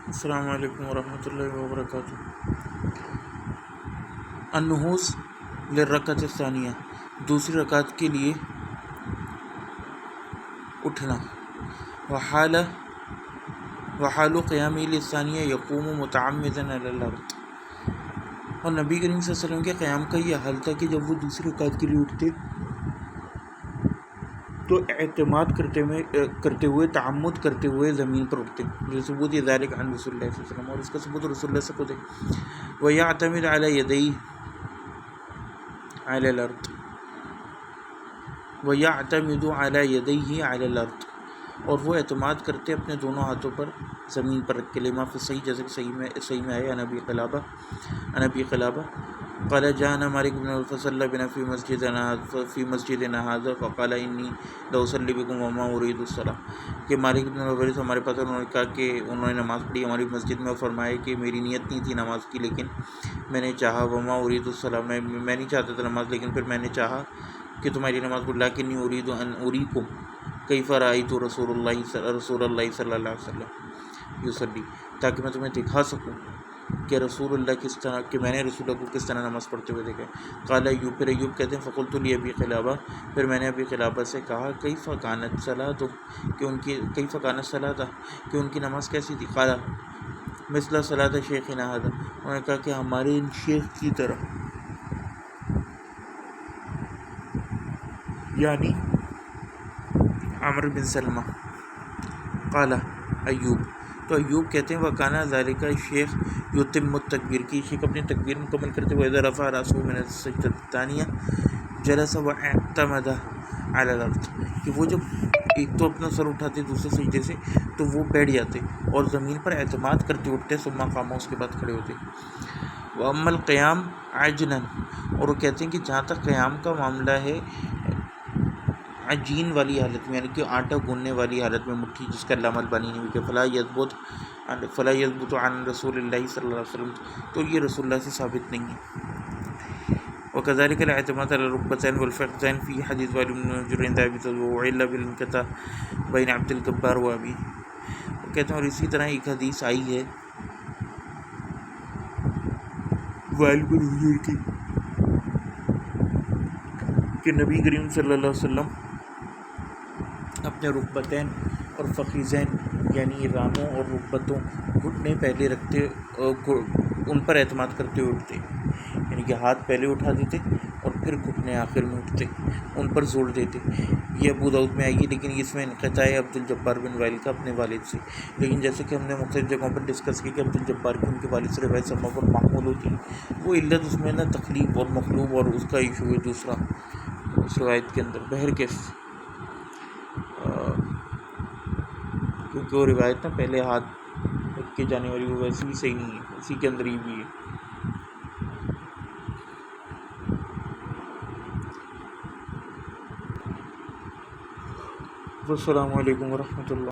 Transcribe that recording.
السلام علیکم ورحمۃ اللہ وبرکاتہ۔ النہوض للرکعۃ الثانیہ، دوسری رکعت کے لیے اٹھنا۔ وحال قیام للثانیہ یقوم متعمدا علی الارض، اور نبی کریم صلی اللہ علیہ وسلم کے قیام کا یہ حال تھا کہ جب وہ دوسری رکعت کے لیے اٹھتے تو اعتماد کرتے ہوئے تعمد کرتے ہوئے زمین پر اٹھتے، جو ثبوت ذالک عن رسول اللہ صلی اللہ علیہ وسلم، اور اس کا ثبوت رسول اللہ سے خود ہے۔ وَيَعْتَمِدْ عَلَى يَدَيْهِ عَلَى الْأَرْضِ، وَيَعْتَمِدُ عَلَى يَدَيْهِ عَلَى الْأَرْضِ، اور وہ اعتماد کرتے اپنے دونوں ہاتھوں پر زمین پر رکھ کے، لما فی صحیح، جیسے کہ صحیح میں آیا، عن ابی قلابہ قال جاءنا مالک بن فصلى بنا في مسجدنا هذا فقال انی لاصلی بكم وما اريد الصلاة، کہ مالک بن الحویرث ہمارے پاس، انہوں نے کہا کہ انہوں نے نماز پڑھی ہماری مسجد میں، اور فرمایا کہ میری نیت نہیں تھی نماز کی، لیکن میں نے چاہا، وما اريد الصلاة، میں نہیں چاہتا تھا نماز، لیکن پھر میں نے چاہا کہ تمہاری نماز پڑھ، لیکنی اريد ان اریکم کیف رأیت رسول اللہ صلی اللہ علیہ وسلم یصلی، تاکہ میں تمہیں دکھا سکوں کہ رسول اللہ کس طرح، کہ میں نے رسول اللہ کو کس طرح نماز پڑھتے ہوئے دیکھا۔ قال ایوب، پھر ایوب کہتے ہیں فقلت لابی قلابہ، پھر میں نے ابی قلابہ سے کہا کیف کانت صلاۃ، کہ ان کی نماز کیسی تھی؟ قال مثل صلاۃ شیخنا ھذا، انہوں نے کہا کہ ہمارے ان شیخ کی طرح، یعنی عمرو بن سلمہ۔ قال ایوب، تو ایوب کہتے ہیں وکانا ذالک شیخ یتم التکبیر، کی شیخ اپنی تکبیر مکمل کرتے ہوئے اذا رفع رأسہ من السجدۃ الثانیہ جلس واعتمد علی الارض، کہ وہ جب ایک تو اپنا سر اٹھاتے دوسرے سجدے سے تو وہ بیٹھ جاتے اور زمین پر اعتماد کرتے اٹھتے، ثم قام، اس کے بعد کھڑے ہوتے۔ واما القیام عجنا، اور وہ کہتے ہیں کہ جہاں تک قیام کا معاملہ ہے عجین والی حالت میں، یعنی کہ آٹا گوننے والی حالت میں، مٹھی جس کا علامہ البانی نے بھی کہ فلا یثبت عن رسول اللہ صلی اللہ علیہ وسلم، تو یہ رسول اللہ سے ثابت نہیں ہے۔ وکذلک الاعتماد علی الرکبتین والفخذین فی حدیث وائل بن حجر عند ابی داؤد وعل بالانقطاع بین عبد الجبار و ابی، وہ کہتے ہیں، اور اسی طرح ایک حدیث آئی ہے وائل بن حجر کی کہ نبی کریم صلی اللہ علیہ وسلم اپنے رکبتین اور فخذین، یعنی رانوں اور رکبتوں، گھٹنے پہلے رکھتے، ان پر اعتماد کرتے ہوئے اٹھتے، یعنی کہ ہاتھ پہلے اٹھا دیتے اور پھر گھٹنے آخر میں اٹھتے، ان پر زور دیتے۔ یہ ابو داؤد میں آئی ہے، لیکن اس میں انقطاع ہے عبد الجبار بن وائل کا اپنے والد سے، لیکن جیسے کہ ہم نے مختلف جگہوں پر ڈسکس کی کہ عبد الجبار کی ان کے والد سے روایت سما پر معمول ہوتی ہے، وہ علت اس میں نہ تخلیق اور مخلوق اور اس کا ایشو ہے دوسرا اس روایت کے اندر، بہرکیف کیونکہ وہ روایت نا پہلے ہاتھ رکھ کے جانے والی، وہ ویسے بھی صحیح نہیں ہے، اسی کے اندر ہی بھی ہے۔ السلام علیکم ورحمۃ اللہ۔